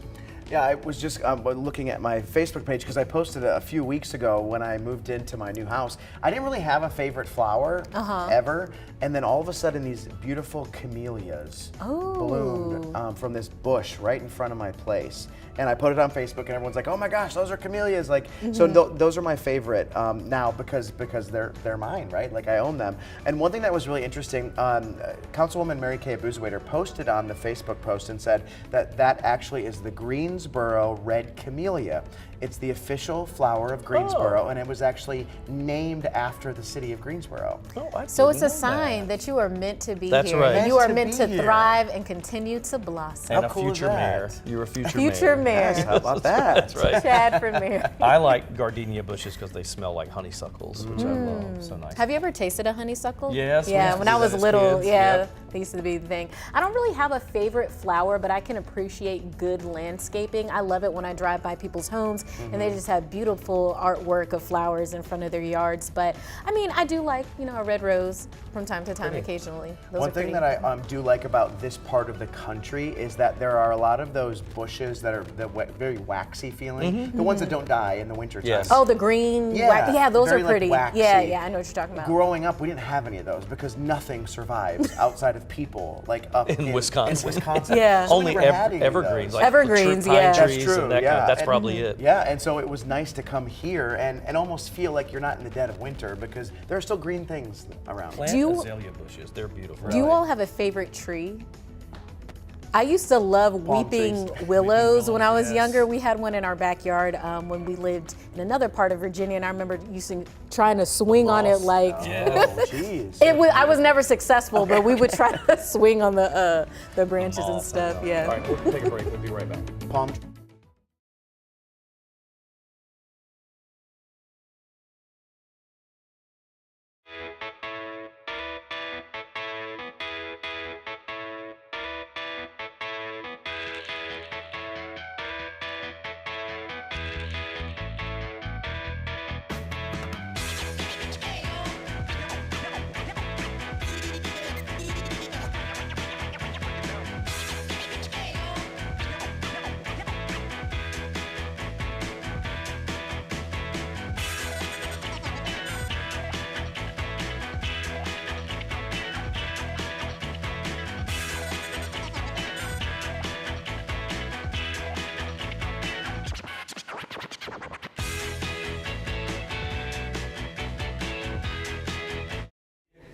Yeah, I was just looking at my Facebook page because I posted a few weeks ago when I moved into my new house. I didn't really have a favorite flower ever, and then all of a sudden these beautiful camellias bloomed from this bush right in front of my place. And I put it on Facebook, and everyone's like, "Oh my gosh, those are camellias!" Like, so those are my favorite now because they're mine, right? Like I own them. And one thing that was really interesting, Councilwoman Mary Kay Abuzawader posted on the Facebook post and said that actually is the Greensboro red camellia. It's the official flower of Greensboro, and it was actually named after the city of Greensboro. So it's a sign that you are meant to be That's here. right. And you are meant to thrive and continue to blossom. And How a cool future is that? mayor. You're a future Future mayor. Yes, how about that? That's right. Chad for mayor. I like gardenia bushes because they smell like honeysuckles, which I love. So nice. Have you ever tasted a honeysuckle? Yes, we Yeah, used to when do I that was as little, kids. yeah, Yep. they used to be the thing. I don't really have a favorite flower, but I can appreciate good landscaping. I love it when I drive by people's homes and they just have beautiful artwork of flowers in front of their yards. But I mean, I do like, a red rose from time to time occasionally. Those One are thing pretty. that I do like about this part of the country is that there are a lot of those bushes that are very waxy feeling, the ones that don't die in the wintertime. Yes. Oh, the green, Yeah, those very, are like, pretty. waxy. Yeah, I know what you're talking about. Growing up, we didn't have any of those because nothing survives outside of people, like up In Wisconsin. In Wisconsin. Yeah. So we Only never had any of evergreens, those. like Evergreens, pine yeah. trees That's true, and that yeah. that's And- probably it. Yeah, and so it was nice to come here and almost feel like you're not in the dead of winter because there are still green things around. Plant Do you- azalea bushes, they're beautiful. Do you all have a favorite tree? I used to love Palm weeping trees. willows when I was younger. We had one in our backyard when we lived in another part of Virginia, and I remember trying to swing on it like. Oh, jeez. I was never successful, but we would try to swing on the branches and stuff. Yeah. All right, we'll take a break. We'll be right back. Palm.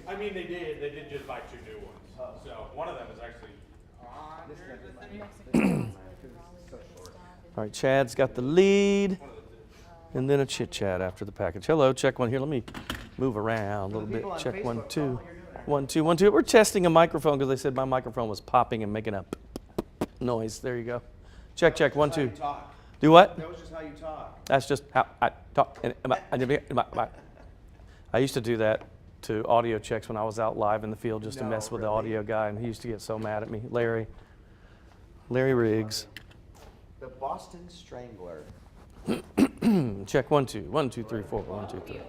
I mean, they did just buy 2 new ones. So one of them is actually All right, Chad's got the lead, and then a chit chat after the package. Hello, check one here. Let me move around a little bit. Check 1, 2. 1, 2, 1, 2. We're testing a microphone because they said my microphone was popping and making a noise. There you go. Check, check. 1, 2. Do what? That was just how you talk. That's just how I talk. I used to do that to audio checks when I was out live in the field just to mess with the audio guy, and he used to get so mad at me. Larry Riggs. The Boston Strangler. Check 1, 2. 1, 2, 3, 4. 1, 2, 3.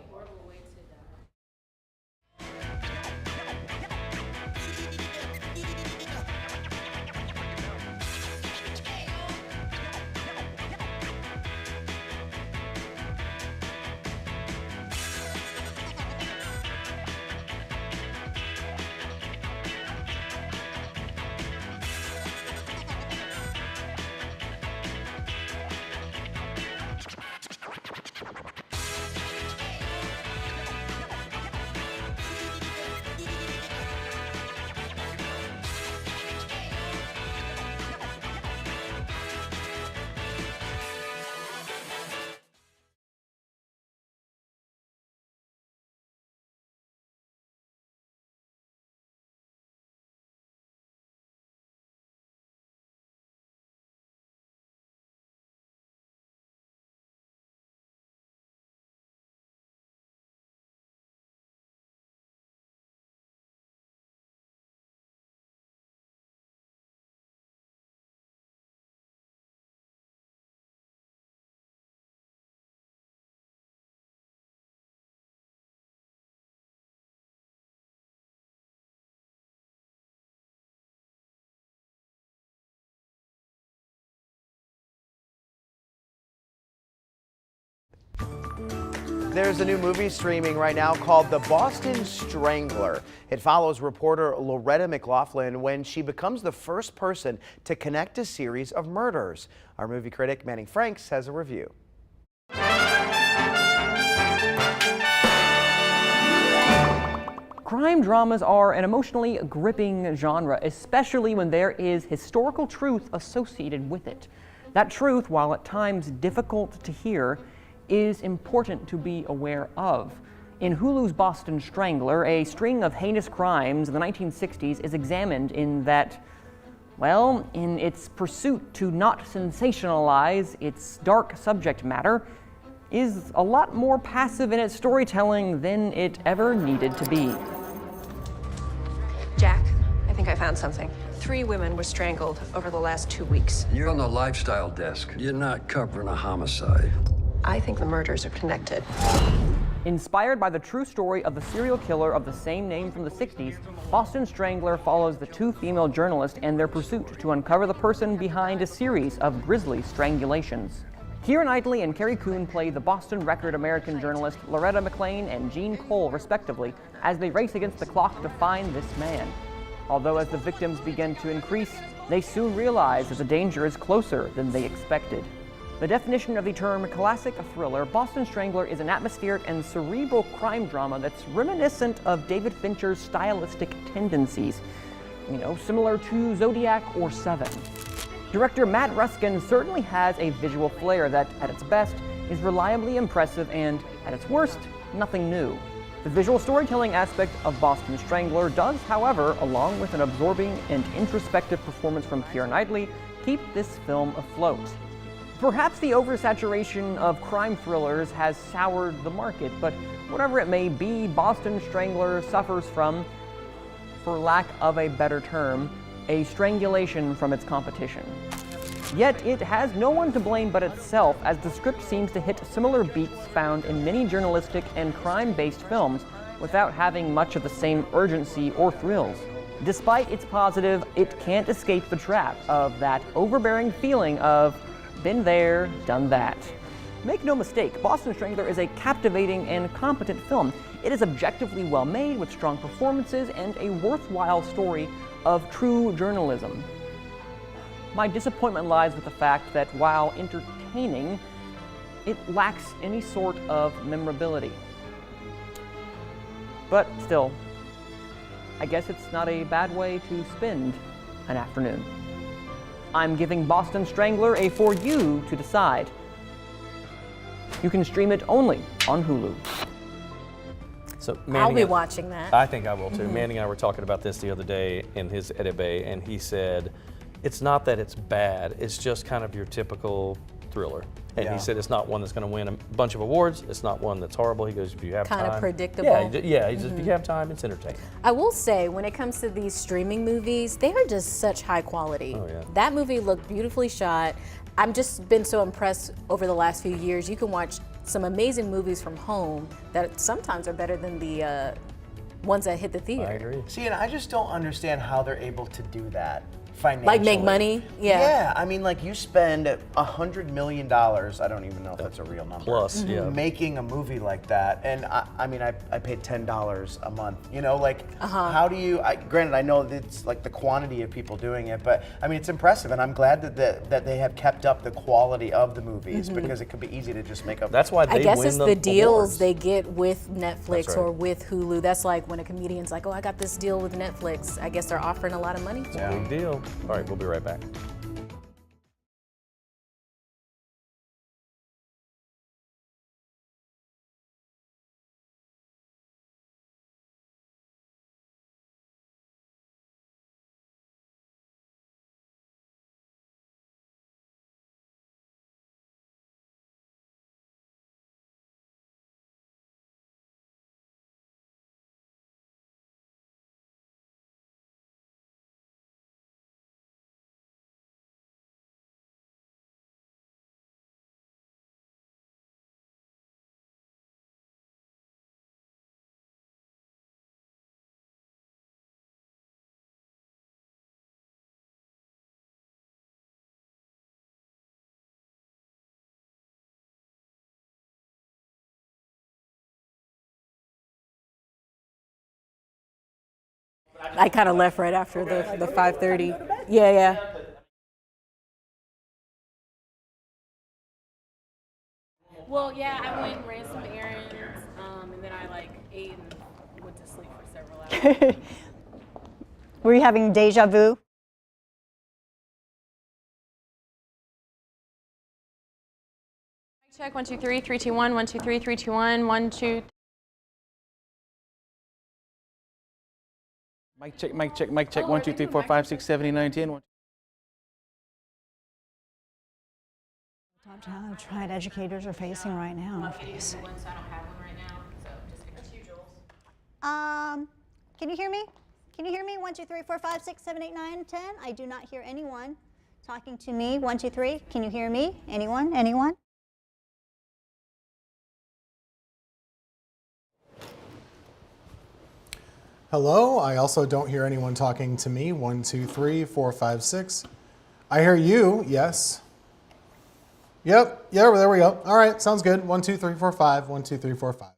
There's a new movie streaming right now called The Boston Strangler. It follows reporter Loretta McLaughlin when she becomes the first person to connect a series of murders. Our movie critic Manning Franks has a review. Crime dramas are an emotionally gripping genre, especially when there is historical truth associated with it. That truth, while at times difficult to hear, is important to be aware of. In Hulu's Boston Strangler, a string of heinous crimes in the 1960s is examined in that, well, in its pursuit to not sensationalize its dark subject matter, is a lot more passive in its storytelling than it ever needed to be. Jack, I think I found something. 3 women were strangled over the last 2 weeks. You're on the lifestyle desk. You're not covering a homicide. I think the murders are connected. Inspired by the true story of the serial killer of the same name from the 60s, Boston Strangler follows the 2 female journalists and their pursuit to uncover the person behind a series of grisly strangulations. Keira Knightley and Carrie Coon play the Boston Record American journalist Loretta McLean and Jean Cole, respectively, as they race against the clock to find this man. Although as the victims begin to increase, they soon realize that the danger is closer than they expected. The definition of the term classic thriller, Boston Strangler is an atmospheric and cerebral crime drama that's reminiscent of David Fincher's stylistic tendencies. similar to Zodiac or Seven. Director Matt Ruskin certainly has a visual flair that, at its best, is reliably impressive and, at its worst, nothing new. The visual storytelling aspect of Boston Strangler does, however, along with an absorbing and introspective performance from Keira Knightley, keep this film afloat. Perhaps the oversaturation of crime thrillers has soured the market, but whatever it may be, Boston Strangler suffers from, for lack of a better term, a strangulation from its competition. Yet it has no one to blame but itself, as the script seems to hit similar beats found in many journalistic and crime-based films without having much of the same urgency or thrills. Despite its positive, it can't escape the trap of that overbearing feeling of been there, done that. Make no mistake, Boston Strangler is a captivating and competent film. It is objectively well made with strong performances and a worthwhile story of true journalism. My disappointment lies with the fact that while entertaining, it lacks any sort of memorability. But still, I guess it's not a bad way to spend an afternoon. I'm giving Boston Strangler a for you to decide. You can stream it only on Hulu. So I'll be watching that. I think I will too. Manning and I were talking about this the other day in his edit bay, and he said, it's not that it's bad, it's just kind of your typical thriller. And he said it's not one that's going to win a bunch of awards, it's not one that's horrible. He goes, if you have time. Kind of predictable. Yeah, he says, if you have time, it's entertaining. I will say, when it comes to these streaming movies, they are just such high quality. Oh, yeah. That movie looked beautifully shot. I've just been so impressed over the last few years. You can watch some amazing movies from home that sometimes are better than the ones that hit the theater. I agree. See, and I just don't understand how they're able to do that financially. Like make money? Yeah. Yeah, I mean, like you spend $100 million, I don't even know if that's a real number. Plus, yeah. Making a movie like that, and I mean, I paid $10 a month. Like, how do you, granted, I know that it's like the quantity of people doing it, but I mean, it's impressive, and I'm glad that they have kept up the quality of the movies, because it could be easy to just make up. That's why they I guess win it's the deals awards. they get with Netflix That's right. or with Hulu. That's like when a comedian's like, oh, I got this deal with Netflix. I guess they're offering a lot of money for it. Big deal. All right, we'll be right back. I kind of left right after the 5:30. Yeah. Well, yeah, I went and ran some errands, and then I ate and went to sleep for several hours. Were you having deja vu? Check 1 2 3 3 2 1 1 2 3 3 2 1 1 2. Mic check, mic check, mic check. 1 2 3 4 5 6 7 8 9 10. Top child educators are facing right now. Can you hear me? Can you hear me? 1 2 3 4 5 6 7 8 9 10. I do not hear anyone talking to me. 1 2 3. Can you hear me? Anyone? Anyone? Hello, I also don't hear anyone talking to me. 1 2 3 4 5 6. I hear you, yes. Yep, yeah, there we go. All right, sounds good. 1 2 3 4 5. 1 2 3 4 5.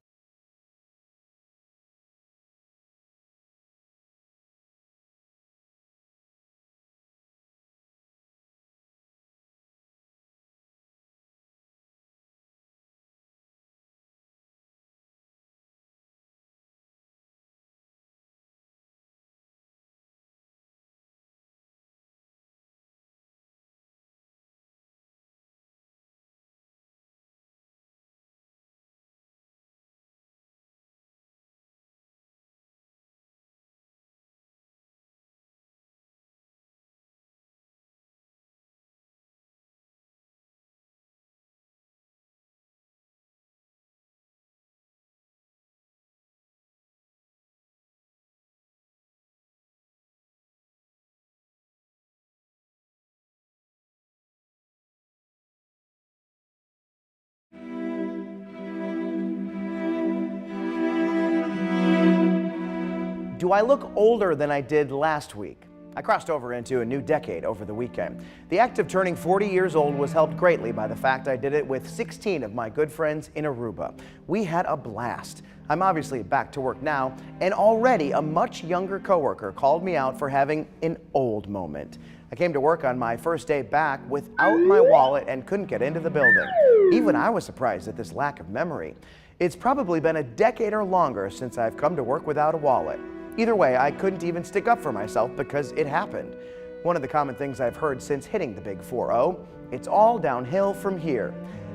Do I look older than I did last week? I crossed over into a new decade over the weekend. The act of turning 40 years old was helped greatly by the fact I did it with 16 of my good friends in Aruba. We had a blast. I'm obviously back to work now, and already a much younger coworker called me out for having an old moment. I came to work on my first day back without my wallet and couldn't get into the building. Even I was surprised at this lack of memory. It's probably been a decade or longer since I've come to work without a wallet. Either way, I couldn't even stick up for myself because it happened. One of the common things I've heard since hitting the big 4-0, it's all downhill from here.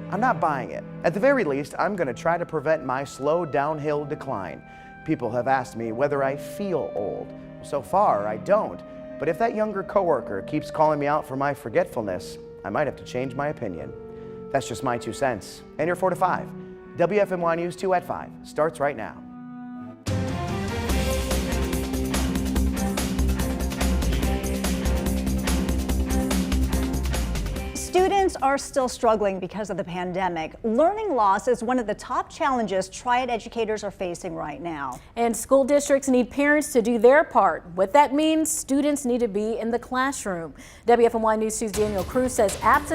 I'm not buying it. At the very least, I'm going to try to prevent my slow downhill decline. People have asked me whether I feel old. So far, I don't. But if that younger coworker keeps calling me out for my forgetfulness, I might have to change my opinion. That's just my 2 cents. And your 4 to 5. WFMY News 2 at 5 starts right now. Students are still struggling because of the pandemic. Learning loss is one of the top challenges Triad educators are facing right now. And school districts need parents to do their part. What that means, students need to be in the classroom. WFMY News 2's Daniel Cruz says absence